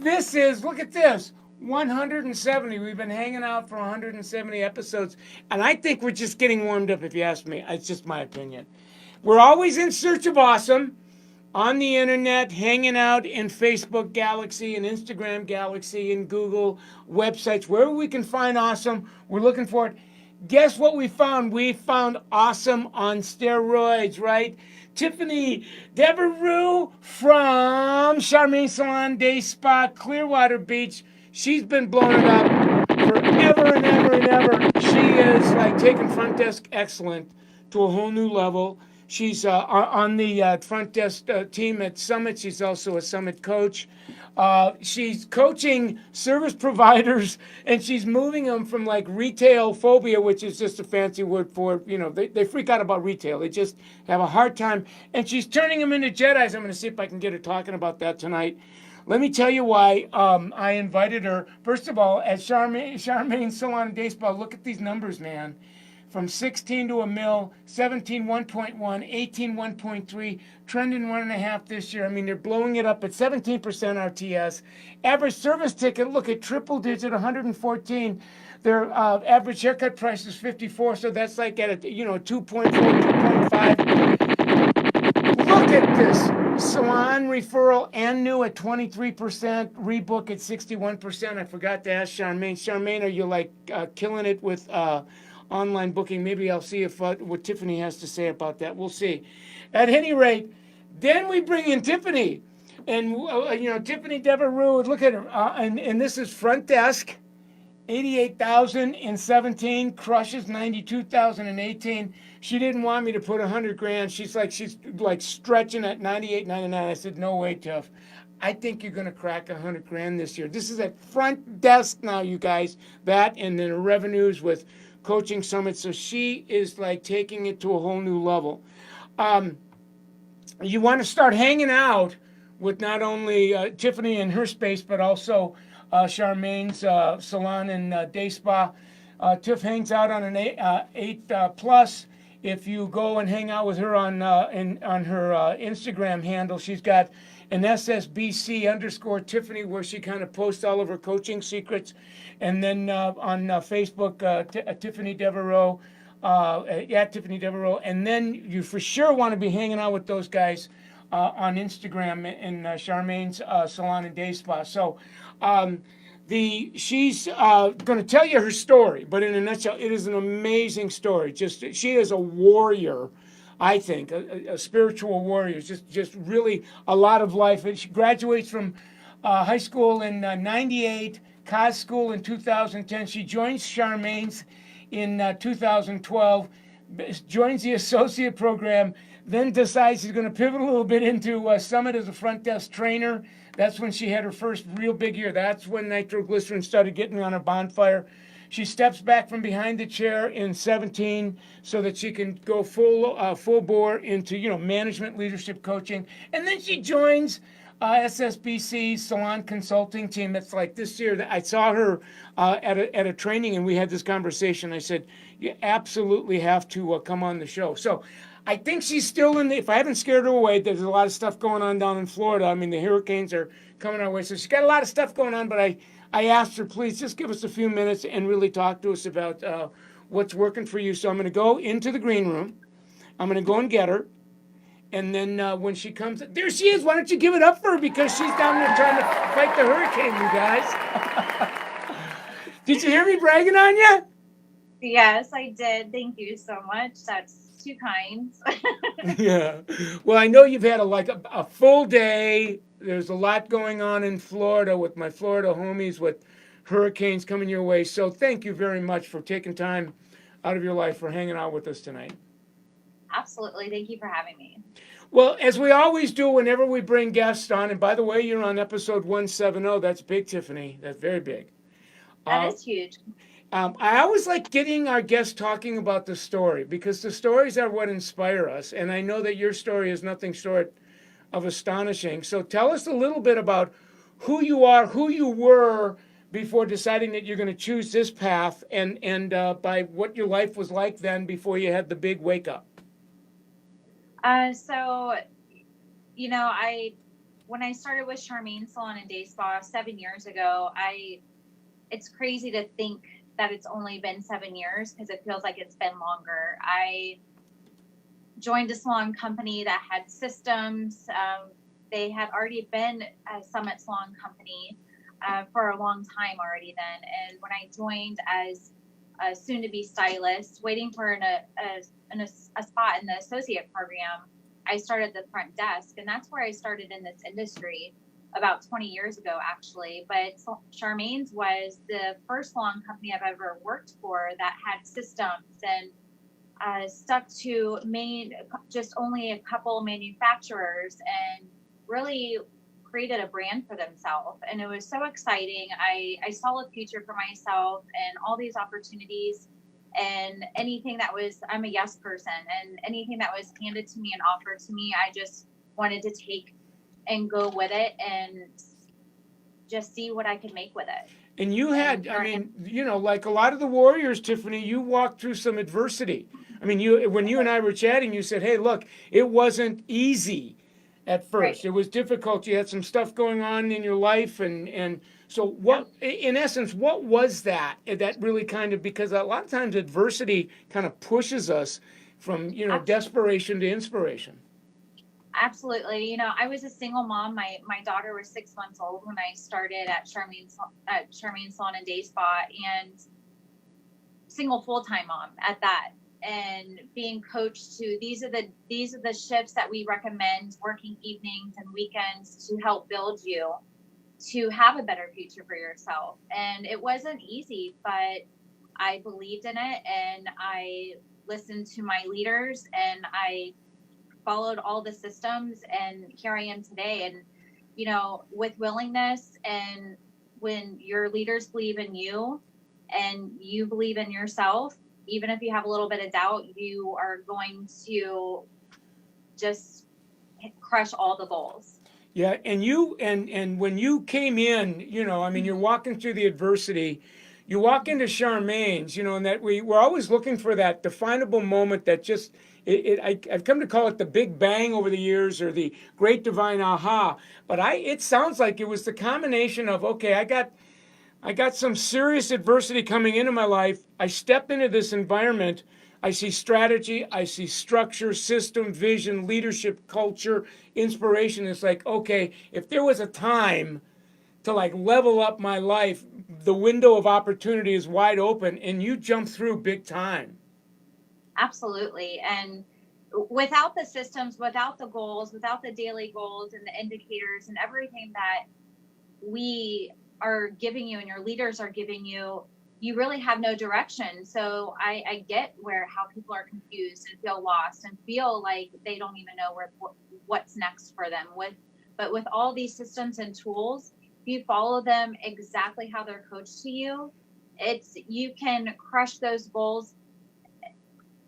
This is, look at this, 170. We've been hanging out for 170 episodes, and I think we're just getting warmed up, if you ask me. It's just my opinion. We're always in search of awesome on the internet, hanging out in Facebook Galaxy and Instagram Galaxy and Google websites, wherever we can find awesome, we're looking for it. Guess what we found? We found awesome on steroids, right? Tiffany Devereux from Sharmaine Salon Day Spa, Clearwater Beach. She's been blowing it up forever and ever and ever. She is like taking front desk excellent to a whole new level. She's on the front desk team at Summit. She's also a Summit coach. She's coaching service providers, and she's moving them from like retail phobia, which is just a fancy word for, they freak out about retail. They just have a hard time. And she's turning them into Jedis. I'm going to see if I can get her talking about that tonight. Let me tell you why I invited her. First of all, at Charmaine Salon and Day Spa, look at these numbers, man. From 16 to a mil, 17 1.1, 18 1.3, trending 1.5 this year. I mean, they're blowing it up at 17% RTS. Average service ticket, look at triple digit, 114. Their average haircut price is 54, so that's like at a 2.4, 2.5. Look at this. Salon referral and new at 23%, rebook at 61%. I forgot to ask Sharmaine. Sharmaine, are you like killing it with online booking? Maybe I'll see if what Tiffany has to say about that. We'll see. At any rate, then we bring in Tiffany, and Tiffany Devereux. Look at her, and this is front desk. 88,000 in 17, crushes 92,000 in 18. She didn't want me to put 100 grand. She's like stretching at 98, 99. I said, no way, Tiff. I think you're going to crack 100 grand this year. This is at front desk now, you guys. That and then the revenues with coaching summit. So she is like taking it to a whole new level. You want to start hanging out with not only Tiffany and her space, but also Charmaine's Salon and Day Spa. Tiff hangs out on an 8 plus. If you go and hang out with her on her Instagram handle, she's got an SSBC underscore Tiffany where she kind of posts all of her coaching secrets. And then on Facebook, Tiffany Devereux, at Tiffany Devereux. And then you for sure want to be hanging out with those guys on Instagram in Charmaine's Salon and Day Spa. So she's going to tell you her story, but in a nutshell, it is an amazing story. She is a warrior, I think, a spiritual warrior. Just really a lot of life. And she graduates from high school in '98, cos school in 2010. She joins Charmaine's in 2012, joins the associate program, then decides she's going to pivot a little bit into Summit as a front desk trainer. That's when she had her first real big year. That's when nitroglycerin started getting on her bonfire. She steps back from behind the chair in 17 so that she can go full bore into management leadership coaching, and then she joins SSBC Salon Consulting Team. It's like this year. I saw her at a training, and we had this conversation. I said, "You absolutely have to come on the show." So I think she's still if I haven't scared her away, there's a lot of stuff going on down in Florida. I mean, the hurricanes are coming our way. So she's got a lot of stuff going on, but I asked her, please just give us a few minutes and really talk to us about what's working for you. So I'm going to go into the green room. I'm going to go and get her. And then when she comes, there she is. Why don't you give it up for her? Because she's down there trying to fight the hurricane, you guys. Did you hear me bragging on you? Yes, I did. Thank you so much. That's too kind. Yeah. Well, I know you've had a full day. There's a lot going on in Florida with my Florida homies with hurricanes coming your way. So thank you very much for taking time out of your life for hanging out with us tonight. Absolutely. Thank you for having me. Well, as we always do whenever we bring guests on, and by the way, you're on episode 170. That's big, Tiffany. That's very big. That Uh, is huge. I always like getting our guests talking about the story because the stories are what inspire us. And I know that your story is nothing short of astonishing. So tell us a little bit about who you are, who you were before deciding that you're going to choose this path, and by what your life was like then before you had the big wake up. So, I when I started with Sharmaine Salon and Day Spa 7 years ago, it's crazy to think that it's only been 7 years because it feels like it's been longer. I joined a salon company that had systems. They had already been a Summit Salon company for a long time already then. And when I joined as a soon-to-be stylist, waiting for a spot in the associate program, I started the front desk. And that's where I started in this industry about 20 years ago, actually. But Charmaine's was the first salon company I've ever worked for that had systems and stuck to just only a couple manufacturers and really created a brand for themselves. And it was so exciting. I saw a future for myself and all these opportunities, and anything that was, I'm a yes person, and anything that was handed to me and offered to me, I just wanted to take and go with it and just see what I could make with it. And you had, like a lot of the warriors, Tiffany, you walked through some adversity. I mean, when you and I were chatting, you said, hey, look, it wasn't easy at first. Right. It was difficult. You had some stuff going on in your life. And so what, in essence, what was that really kind of, because a lot of times adversity kind of pushes us from, desperation to inspiration. Absolutely. I was a single mom. My daughter was 6 months old when I started at Sharmaine Salon and Day Spa, and single full-time mom at that. And being coached to these are the shifts that we recommend, working evenings and weekends to help build you to have a better future for yourself. And it wasn't easy, but I believed in it, and I listened to my leaders, and I followed all the systems, and here I am today. And with willingness, and when your leaders believe in you and you believe in yourself, even if you have a little bit of doubt, you are going to just crush all the goals. Yeah, and when you came in, you're walking through the adversity. You walk into Charmaine's, and that we're always looking for that definable moment that just I've come to call it the big bang over the years, or the great divine aha. But it sounds like it was the combination of, okay, I got some serious adversity coming into my life. I step into this environment. I see strategy, I see structure, system, vision, leadership, culture, inspiration. It's like, okay, if there was a time to like level up my life, the window of opportunity is wide open, and you jump through big time. Absolutely. And without the systems, without the goals, without the daily goals and the indicators and everything that we are giving you and your leaders are giving you, you really have no direction. So I get how people are confused and feel lost and feel like they don't even know what's next for them. But with all these systems and tools, if you follow them exactly how they're coached to you, you can crush those goals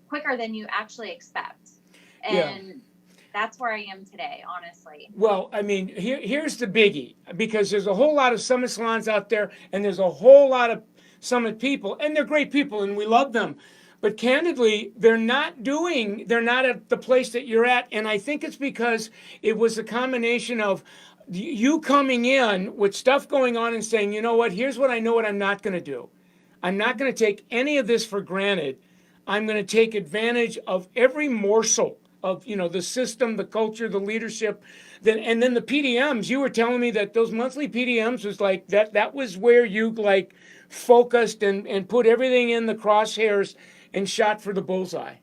quicker than you actually expect. And that's where I am today, honestly. Well, I mean, here's the biggie, because there's a whole lot of Summit salons out there, and there's a whole lot of Summit people, and they're great people, and we love them. But candidly, they're not at the place that you're at. And I think it's because it was a combination of you coming in with stuff going on and saying, you know what, here's what I know what I'm not going to do. I'm not going to take any of this for granted. I'm going to take advantage of every morsel of the system, the culture, the leadership, and then the PDMs. You were telling me that those monthly PDMs was like that was where you like focused and put everything in the crosshairs and shot for the bullseye.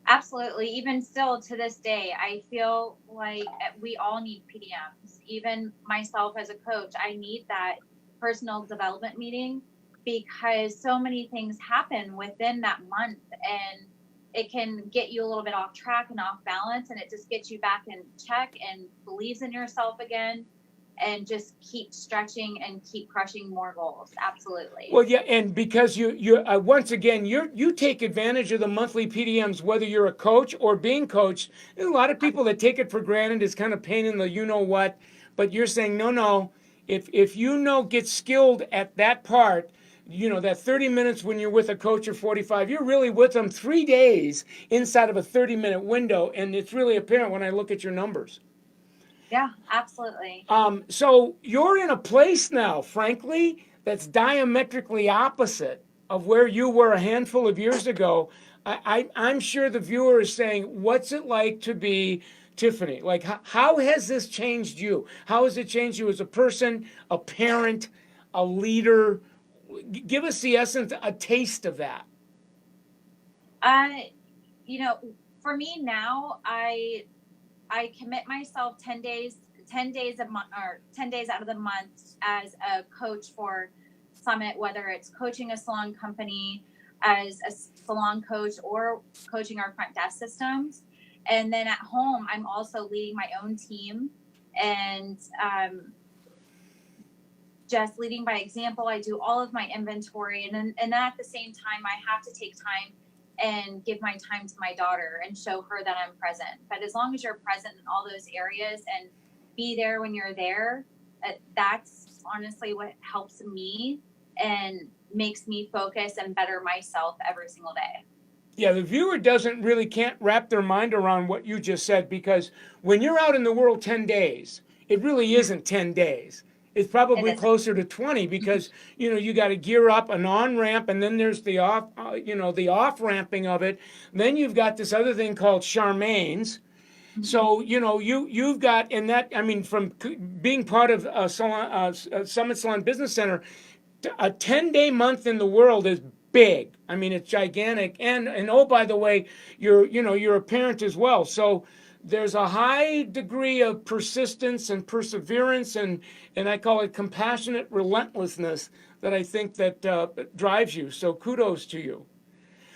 Absolutely. Even still to this day, I feel like we all need PDMs. Even myself as a coach, I need that personal development meeting, because so many things happen within that month, and it can get you a little bit off track and off balance, and it just gets you back in check and believes in yourself again, and just keep stretching and keep crushing more goals. Absolutely. Well, yeah, and because you once again you take advantage of the monthly PDMs, whether you're a coach or being coached. There's a lot of people that take it for granted. It's kind of pain in the what, but you're saying no. If get skilled at that part. That 30 minutes when you're with a coach or 45, you're really with them 3 days inside of a 30-minute window, and it's really apparent when I look at your numbers. Yeah, absolutely. So you're in a place now, frankly, that's diametrically opposite of where you were a handful of years ago. I'm sure the viewer is saying, what's it like to be Tiffany? Like, how has this changed you? How has it changed you as a person, a parent, a leader? Give us the essence, a taste of that. Uh, you know, for me now, I commit myself 10 days a month, or 10 days out of the month as a coach for Summit, whether it's coaching a salon company as a salon coach or coaching our front desk systems. And then at home, I'm also leading my own team and just leading by example. I do all of my inventory, and then at the same time, I have to take time and give my time to my daughter and show her that I'm present. But as long as you're present in all those areas and be there when you're there, that's honestly what helps me and makes me focus and better myself every single day. Yeah, the viewer doesn't really can't wrap their mind around what you just said, because when you're out in the world 10 days, it really isn't 10 days. It's It probably is. closer to 20, because you got to gear up an on ramp, and then there's the off the off ramping of it. Then you've got this other thing called Charmaine's. So you've got, and that, I mean, from being part of Summit Salon Business Center, a 10-day month in the world is big. I mean, it's gigantic. And oh, by the way, you're a parent as well. So there's a high degree of persistence and perseverance, and I call it compassionate relentlessness, that I think that drives you. So kudos to you.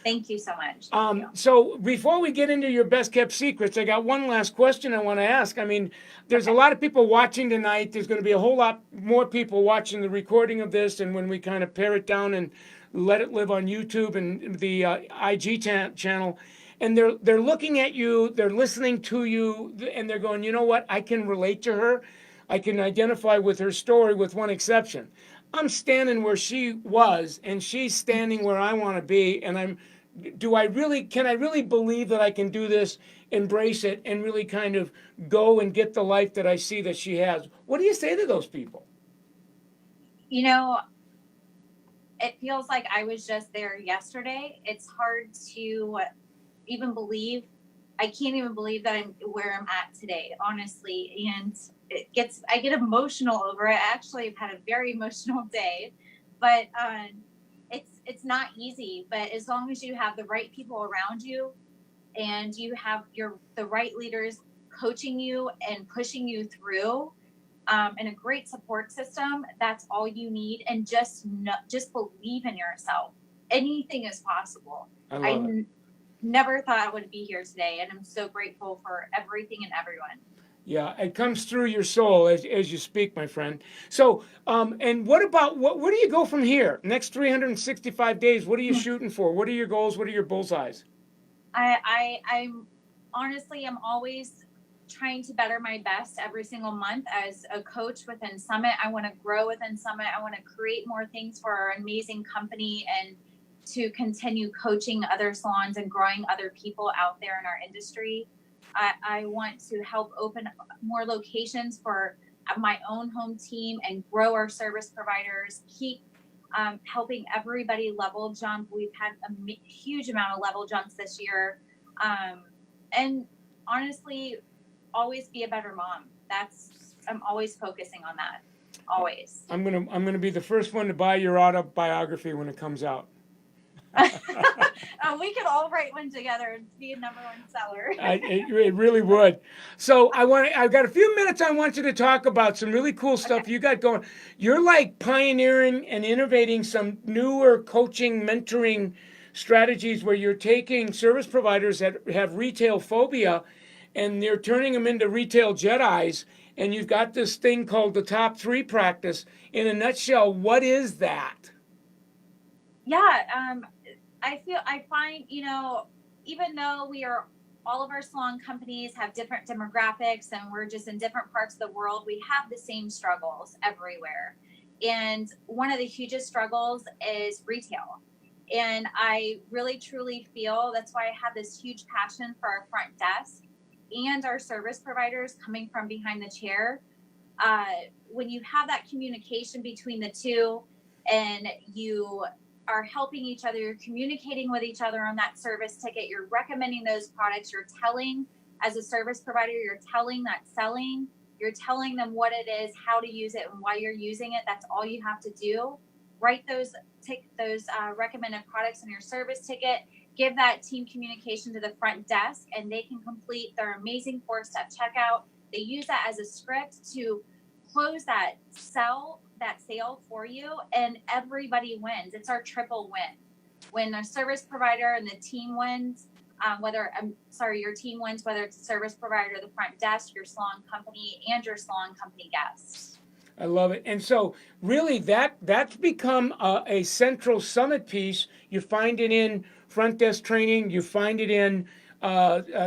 Thank you so much. Thank you. So before we get into your best kept secrets, I got one last question I want to ask. I mean, there's a lot of people watching tonight. There's going to be a whole lot more people watching the recording of this, and when we kind of pare it down and let it live on YouTube and the IG channel, and they're looking at you, they're listening to you, and they're going, you know what? I can relate to her. I can identify with her story, with one exception. I'm standing where she was, and she's standing where I want to be, and can I really believe that I can do this, embrace it, and really kind of go and get the life that I see that she has? What do you say to those people? You know, it feels like I was just there yesterday. It's hard to even believe. I can't even believe that I'm where I'm at today, honestly. And I get emotional over it. Actually, I've had a very emotional day, but it's not easy. But as long as you have the right people around you, and you have the right leaders coaching you and pushing you through, and a great support system, that's all you need. And just believe in yourself. Anything is possible. I love it. Never thought I would be here today, and I'm so grateful for everything and everyone. Yeah, it comes through your soul as you speak, my friend. So, and what about where do you go from here? Next 365 days, what are you shooting for? What are your goals? What are your bullseyes? I'm honestly, I'm always trying to better my best every single month as a coach within Summit. I want to grow within Summit. I want to create more things for our amazing company and to continue coaching other salons and growing other people out there in our industry. I want to help open more locations for my own home team and grow our service providers, keep helping everybody level jump. We've had a huge amount of level jumps this year. And honestly, always be a better mom. I'm always focusing on that. Always. I'm gonna be the first one to buy your autobiography when it comes out. We could all write one together and be a #1 seller. It really would. So I've got a few minutes. I want you to talk about some really cool stuff Okay. you got going. You're like pioneering and innovating some newer coaching, mentoring strategies where you're taking service providers that have retail phobia, and they're turning them into retail Jedis. And you've got this thing called the top 3 practice. In a nutshell, what is that? Yeah. I find, even though all of our salon companies have different demographics and we're just in different parts of the world, we have the same struggles everywhere. And one of the hugest struggles is retail. And I really, truly feel that's why I have this huge passion for our front desk and our service providers coming from behind the chair, when you have that communication between the two and you are helping each other, you're communicating with each other on that service ticket, you're recommending those products, you're telling, as a service provider, you're telling that selling, you're telling them what it is, how to use it, and why you're using it. That's all you have to do. Write those, take those recommended products on your service ticket, give that team communication to the front desk, and they can complete their amazing 4-step checkout. They use that as a script to close that sale for you, and everybody wins. It's our triple win. When a service provider and the team wins, your team wins, whether it's a service provider, the front desk, your salon company, and your salon company guests. I love it. And so really that's become a central summit piece. You find it in front desk training, you find it in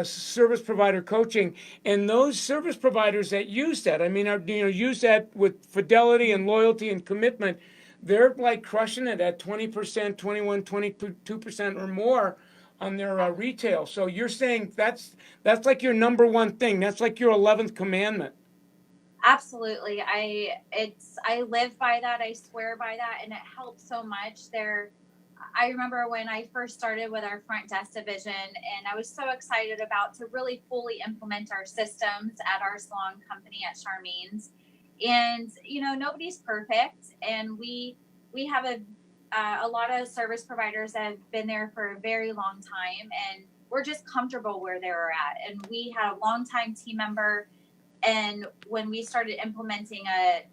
service provider coaching, and those service providers that use that, I mean, use that with fidelity and loyalty and commitment, they're like crushing it at 20%, 21, 22% or more on their retail. So you're saying that's like your number one thing. That's like your 11th commandment. Absolutely. I live by that. I swear by that, and it helps so much. I remember when I first started with our front desk division, and I was so excited to really fully implement our systems at our salon company at Sharmaine's. And nobody's perfect, and we have a lot of service providers that have been there for a very long time, and we're just comfortable where they were at. And we had a longtime team member. And when we started implementing a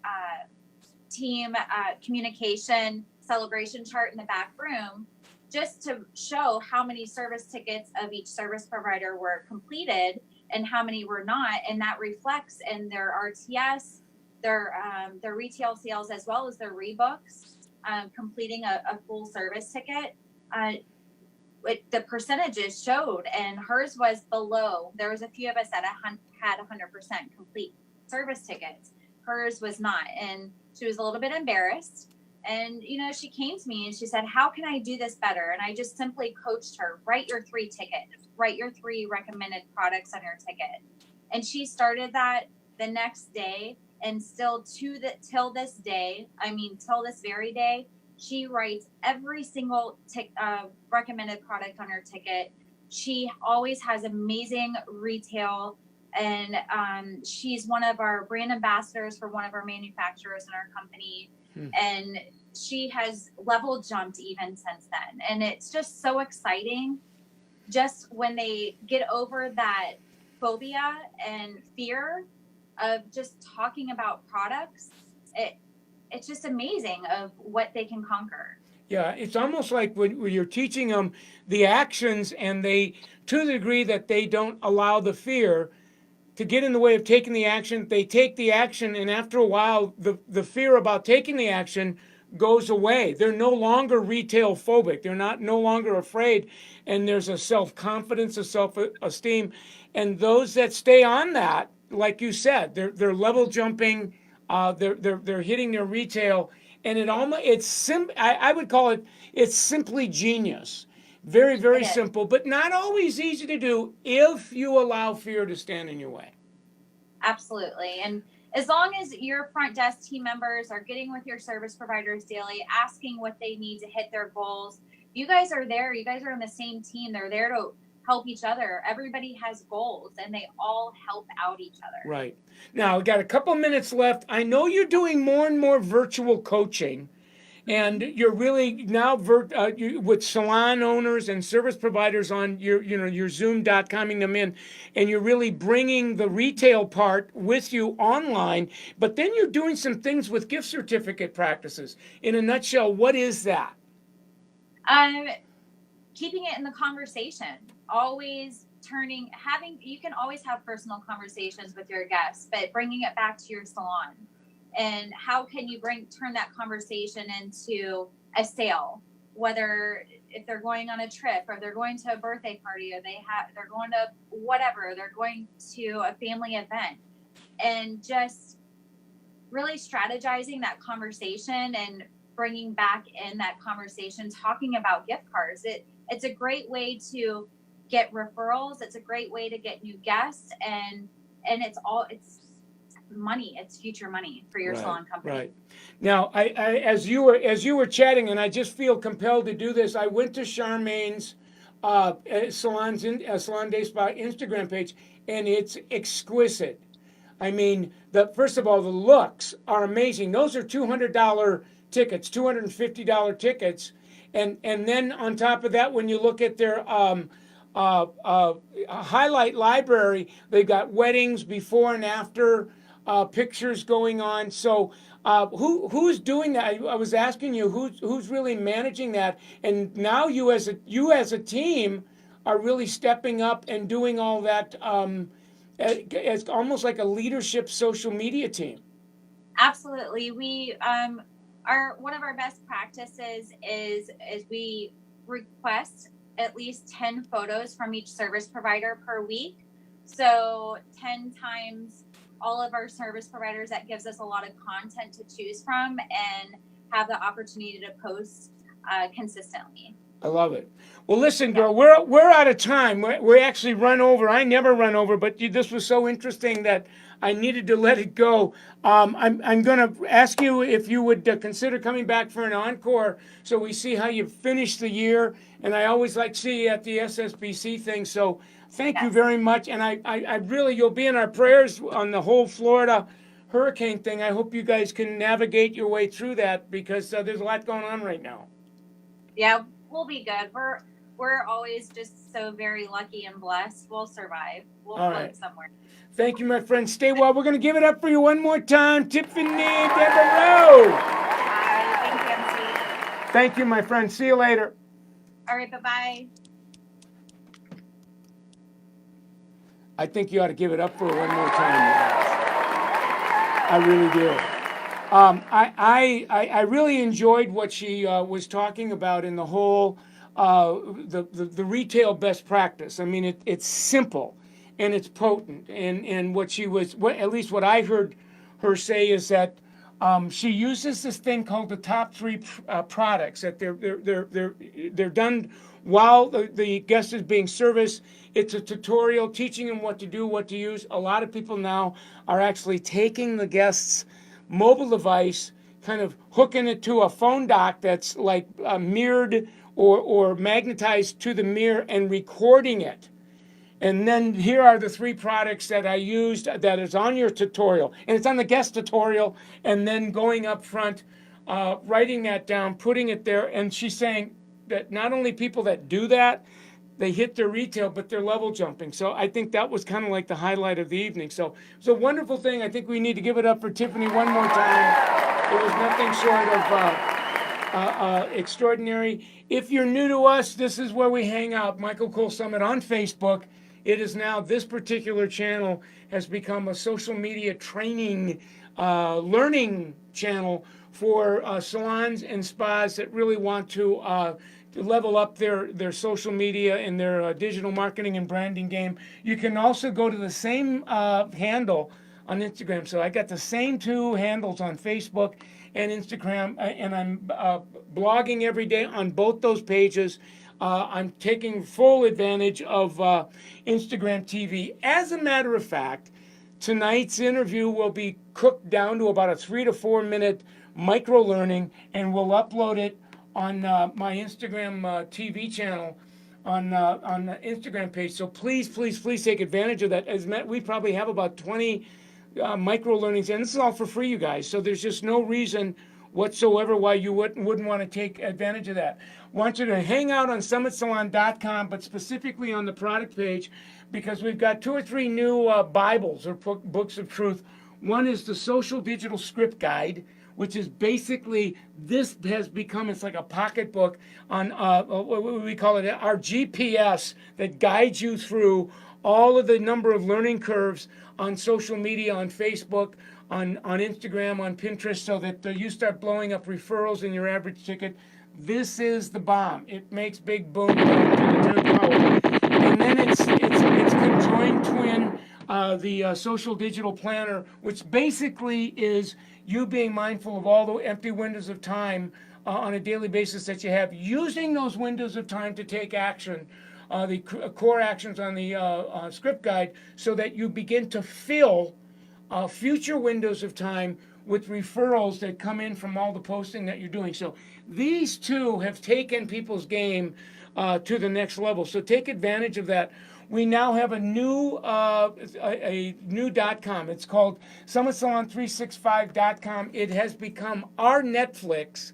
team communication celebration chart in the back room, just to show how many service tickets of each service provider were completed and how many were not, and that reflects in their RTS, their retail sales, as well as their rebooks, completing a full service ticket. The percentages showed, and hers was below. There was a few of us that had 100% complete service tickets. Hers was not, and she was a little bit embarrassed. And she came to me and she said, "How can I do this better?" And I just simply coached her: write your 3 tickets, write your 3 recommended products on your ticket. And she started that the next day, and still till this very day, she writes every single recommended product on her ticket. She always has amazing retail, and she's one of our brand ambassadors for one of our manufacturers in our company. And she has level jumped even since then. And it's just so exciting, just when they get over that phobia and fear of just talking about products. It's just amazing of what they can conquer. Yeah, it's almost like when you're teaching them the actions, and they, to the degree that they don't allow the fear to get in the way of taking the action, they take the action, and after a while, the fear about taking the action goes away. They're no longer retail phobic. They're no longer afraid, and there's a self-confidence, a self-esteem, and those that stay on that, like you said, they're level jumping, they're hitting their retail, and I would call it's simply genius. Very, very simple, but not always easy to do if you allow fear to stand in your way. Absolutely. And as long as your front desk team members are getting with your service providers daily, asking what they need to hit their goals, you guys are there. You guys are on the same team. They're there to help each other. Everybody has goals, and they all help out each other. Right. Now, we got a couple minutes left. I know you're doing more and more virtual coaching. And you're really now with salon owners and service providers on your Zoom.coming them in, and you're really bringing the retail part with you online. But then you're doing some things with gift certificate practices. In a nutshell, what is that? Keeping it in the conversation. You can always have personal conversations with your guests, but bringing it back to your salon. And how can you turn that conversation into a sale? Whether if they're going on a trip, or they're going to a birthday party, or they're going to whatever, they're going to a family event, and just really strategizing that conversation and bringing back in that conversation, talking about gift cards. It's a great way to get referrals. It's a great way to get new guests, and it's money. It's future money for your salon company. Right. Now, I as you were chatting, and I just feel compelled to do this. I went to Sharmaine's Salon Day Spa Instagram page, and it's exquisite. I mean, first of all, the looks are amazing. Those are $200 tickets, $250 tickets, and then on top of that, when you look at their highlight library, they've got weddings before and after pictures going on. So who's doing that? I was asking you who's really managing that, and now you as a team are really stepping up and doing all that. It's almost like a leadership social media team. Absolutely. We one of our best practices is we request at least 10 photos from each service provider per week. So 10 times all of our service providers. That gives us a lot of content to choose from and have the opportunity to post consistently. I love it. Well, listen, girl, we're out of time. We actually run over. I never run over, but this was so interesting that I needed to let it go. I'm going to ask you if you would consider coming back for an encore so we see how you finish the year. And I always like to see you at the SSBC thing. So thank you very much. And I really, you'll be in our prayers on the whole Florida hurricane thing. I hope you guys can navigate your way through that because there's a lot going on right now. Yeah, we'll be good. We're always just so very lucky and blessed. We'll survive. We'll float somewhere. Thank you, my friend. Stay well. We're going to give it up for you one more time. Tiffany Devereaux. Bye. Thank you, MC. Thank you, my friend. See you later. All right. Bye-bye. I think you ought to give it up for her one more time. I really do. I really enjoyed what she was talking about in the whole the retail best practice. I mean, it's simple and it's potent. And what she was, at least what I heard her say is that she uses this thing called the top three products that they're done while the guest is being serviced. It's a tutorial teaching them what to do, what to use. A lot of people now are actually taking the guest's mobile device, kind of hooking it to a phone dock that's like mirrored or magnetized to the mirror and recording it. And then here are the three products that I used that is on your tutorial. And it's on the guest tutorial. And then going up front, writing that down, putting it there. And she's saying that not only people that do that, they hit their retail, but they're level jumping. So I think that was kind of like the highlight of the evening. So it's a wonderful thing. I think we need to give it up for Tiffany one more time. It was nothing short of extraordinary. If you're new to us, this is where we hang out, Michael Cole Summit on Facebook. It is now, this particular channel has become a social media training, learning channel for salons and spas that really want to level up their social media and their digital marketing and branding game. You can also go to the same handle on Instagram. So I got the same two handles on Facebook and Instagram, and I'm blogging every day on both those pages. I'm taking full advantage of Instagram TV. As a matter of fact, tonight's interview will be cooked down to about a 3 to 4 minute micro learning, and we'll upload it on my Instagram TV channel on the Instagram page. So please, please, please take advantage of that. As we probably have about 20 micro learnings, and this is all for free, you guys. So there's just no reason whatsoever why you wouldn't want to take advantage of that. Want you to hang out on summitsalon.com, but specifically on the product page, because we've got 2 or 3 new Bibles or books of truth. One is the Social Digital Script Guide, which is basically, this has become, it's like a pocketbook on what we call it, our GPS that guides you through all of the number of learning curves on social media, on Facebook, on Instagram, on Pinterest, so that you start blowing up referrals in your average ticket. This is the bomb. It makes big boom to the 10th power. And then it's conjoined twin, the social digital planner, which basically is you being mindful of all the empty windows of time on a daily basis that you have, using those windows of time to take action the core actions on the script guide, so that you begin to fill future windows of time with referrals that come in from all the posting that you're doing. So these two have taken people's game to the next level. So take advantage of that. We now have a new .com. It's called SummitSalon365.com. It has become our Netflix.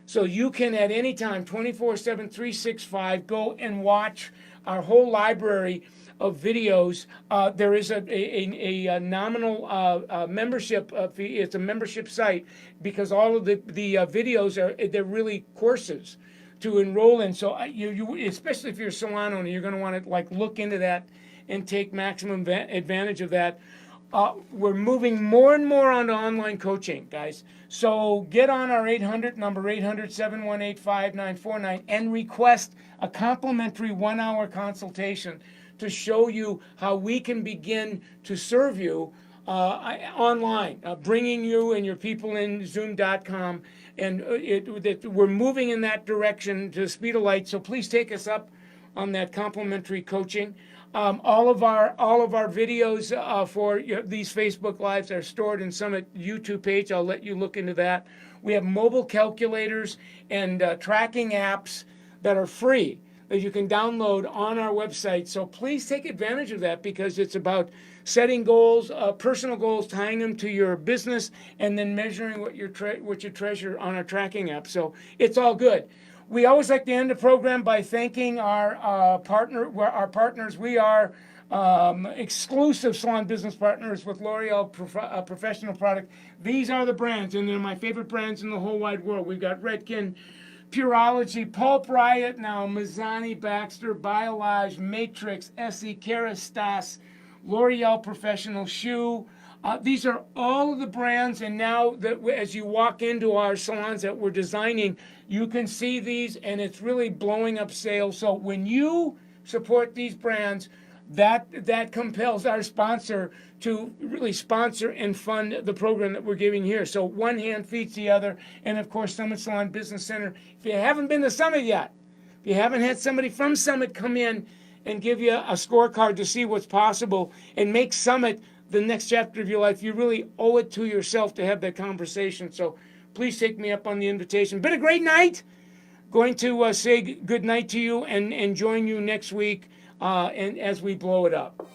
So you can at any time, 24/7, 365, go and watch our whole library of videos. There is a nominal membership fee. It's a membership site because all of the videos they're really courses to enroll in. So you especially if you're a salon owner, you're going to want to like look into that and take maximum advantage of that. We're moving more and more onto online coaching, guys. So get on our 800 number, 800-718-5949, and request a complimentary 1-hour consultation to show you how we can begin to serve you online, bringing you and your people in Zoom.com. And we're moving in that direction to the speed of light. So please take us up on that complimentary coaching. All of our videos for these Facebook Lives are stored in Summit YouTube page. I'll let you look into that. We have mobile calculators and tracking apps that are free that you can download on our website. So please take advantage of that because it's about setting goals, personal goals, tying them to your business, and then measuring what you treasure on our tracking app. So it's all good. We always like to end the program by thanking our partners. We are exclusive salon business partners with L'Oreal Professional Product. These are the brands, and they're my favorite brands in the whole wide world. We've got Redken, Pureology, Pulp Riot, now Mazzani, Baxter, Biolage, Matrix, Essie, Kerastase, L'Oreal Professional Shoe. These are all of the brands, and now that as you walk into our salons that we're designing, you can see these, and it's really blowing up sales. So when you support these brands, that compels our sponsor to really sponsor and fund the program that we're giving here. So one hand feeds the other, and of course Summit Salon Business Center. If you haven't been to Summit yet, if you haven't had somebody from Summit come in and give you a scorecard to see what's possible and make Summit the next chapter of your life, you really owe it to yourself to have that conversation. So please take me up on the invitation. Been a great night. Going to say good night to you and join you next week and as we blow it up.